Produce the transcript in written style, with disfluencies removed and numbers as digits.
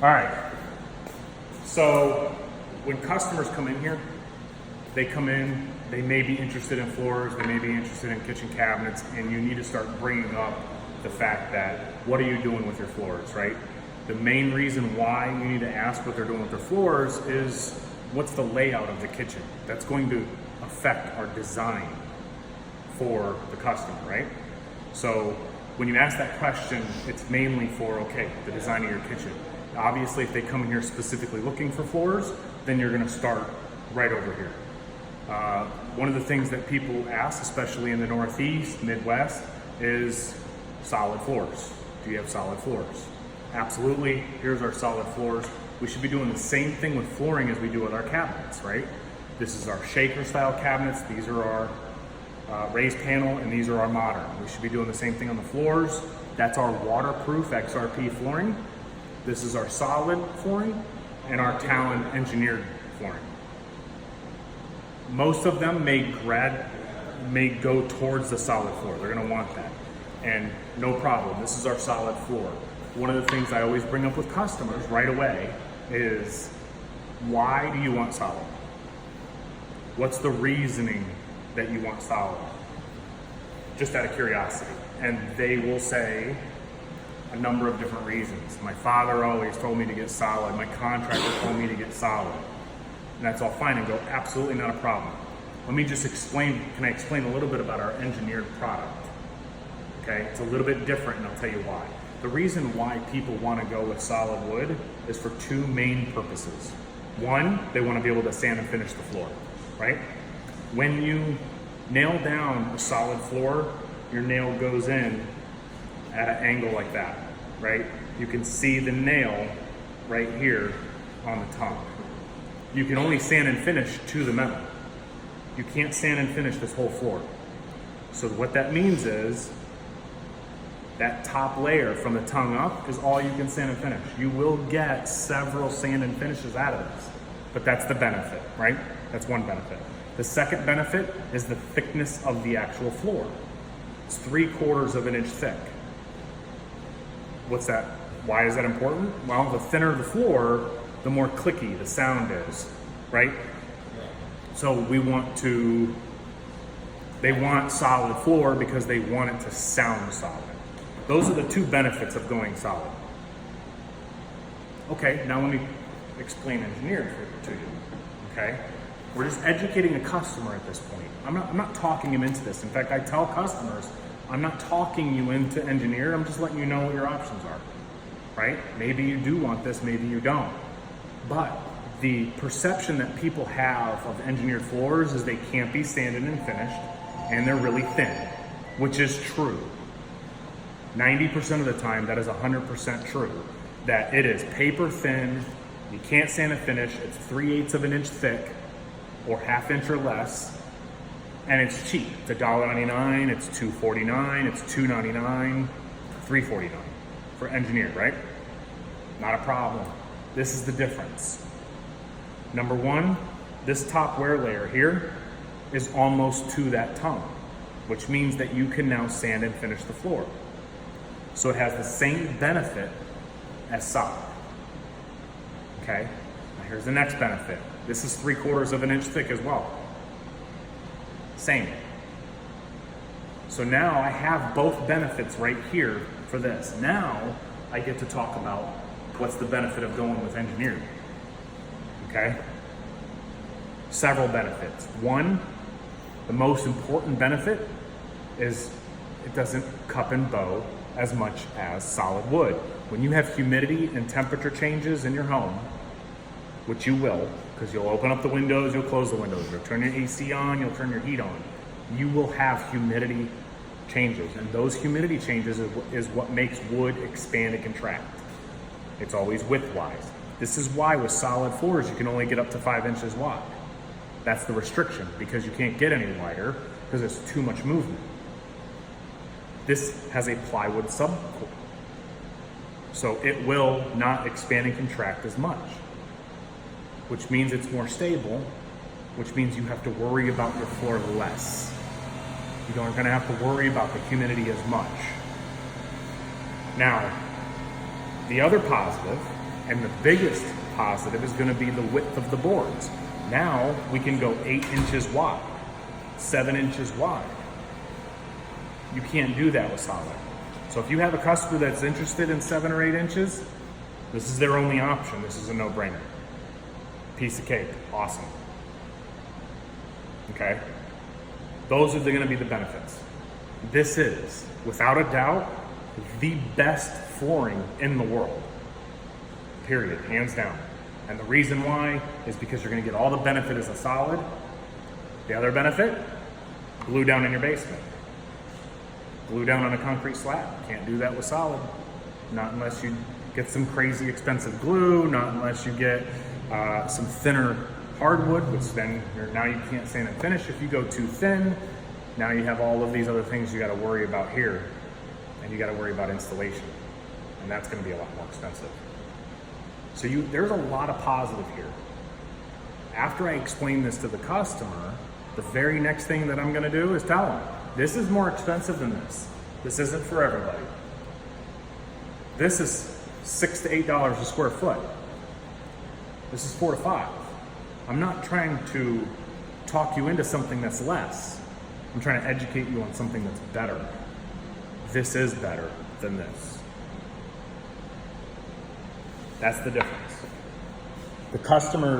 All right, so when customers come in here, they come in, they may be interested in floors, they may be interested in kitchen cabinets, and you need to start bringing up the fact that, what are you doing with your floors, right? The main reason why you need to ask what they're doing with their floors is, what's the layout of the kitchen? That's going to affect our design for the customer, right? So when you ask that question, it's mainly for, okay, the design of your kitchen. Obviously, if they come in here specifically looking for floors, then you're gonna start right over here. One of the things that people ask, especially in the Northeast, Midwest, is solid floors. Do you have solid floors? Absolutely, here's our solid floors. We should be doing the same thing with flooring as we do with our cabinets, right? This is our shaker style cabinets. These are our raised panel, and these are our modern. We should be doing the same thing on the floors. That's our waterproof XRP flooring. This is our solid flooring and our Talon Engineered flooring. Most of them may go towards the solid floor. They're gonna want that. And no problem, this is our solid floor. One of the things I always bring up with customers right away is, why do you want solid? What's the reasoning that you want solid? Just out of curiosity. And they will say a number of different reasons. My father always told me to get solid. My contractor told me to get solid. And that's all fine and go, absolutely not a problem. Let me just explain, can I explain a little bit about our engineered product? Okay, it's a little bit different, and I'll tell you why. The reason why people want to go with solid wood is for two main purposes. One, they want to be able to sand and finish the floor, right? When you nail down a solid floor, your nail goes in at an angle like that, right? You can see the nail right here on the tongue. You can only sand and finish to the metal. You can't sand and finish this whole floor. So what that means is, that top layer from the tongue up is all you can sand and finish. You will get several sand and finishes out of this, but that's the benefit, right? That's one benefit. The second benefit is the thickness of the actual floor. It's 3/4 of an inch thick. What's that? Why is that important? Well, the thinner the floor, the more clicky the sound is, right? So they want solid floor because they want it to sound solid. Those are the two benefits of going solid. Okay, now let me explain engineered to you, okay? We're just educating a customer at this point. I'm not talking him into this. In fact, I tell customers, I'm not talking you into engineered, I'm just letting you know what your options are, right? Maybe you do want this, maybe you don't. But the perception that people have of engineered floors is they can't be sanded and finished, and they're really thin, which is true. 90% of the time, that is 100% true, that it is paper thin, you can't sand and finish, it's 3/8 of an inch thick, or 1/2 inch or less, and it's cheap. It's $1.99, it's $2.49, it's $2.99, $3.49 for engineered, right? Not a problem. This is the difference. Number one, this top wear layer here is almost to that tongue, which means that you can now sand and finish the floor. So it has the same benefit as solid. Okay, now here's the next benefit. This is 3/4 of an inch thick as well. Same. So now I have both benefits right here for this. Now I get to talk about what's the benefit of going with engineered. Okay, several benefits. One, the most important benefit is it doesn't cup and bow as much as solid wood. When you have humidity and temperature changes in your home, which you will, because you'll open up the windows, you'll close the windows, you'll turn your AC on, you'll turn your heat on, you will have humidity changes. And those humidity changes is what makes wood expand and contract. It's always width-wise. This is why with solid floors, you can only get up to 5 inches wide. That's the restriction, because you can't get any wider because there's too much movement. This has a plywood subcore, so it will not expand and contract as much, which means it's more stable, which means you have to worry about your floor less. You aren't gonna have to worry about the humidity as much. Now, the other positive And the biggest positive is going to be the width of the boards. Now we can go 8 inches wide, 7 inches wide. You can't do that with solid. So if you have a customer that's interested in 7 or 8 inches, this is their only option. This is a no-brainer. Piece of cake, awesome. Okay? Those are going to be the benefits. This is, without a doubt, the best flooring in the world. Period, hands down. And the reason why is because you're going to get all the benefit as a solid. The other benefit, glue down in your basement. Glue down on a concrete slab. Can't do that with solid. Not unless you get some crazy expensive glue, not unless you get some thinner hardwood, which then now you can't sand and finish if you go too thin. Now you have all of these other things you got to worry about here, and you got to worry about installation, and that's going to be a lot more expensive. So there's a lot of positive here. After I explain this to the customer, the very next thing that I'm going to do is tell them, this is more expensive than this. This isn't for everybody. This is $6 to $8 a square foot. This is $4 to $5. I'm not trying to talk you into something that's less. I'm trying to educate you on something that's better. This is better than this. That's the difference. The customer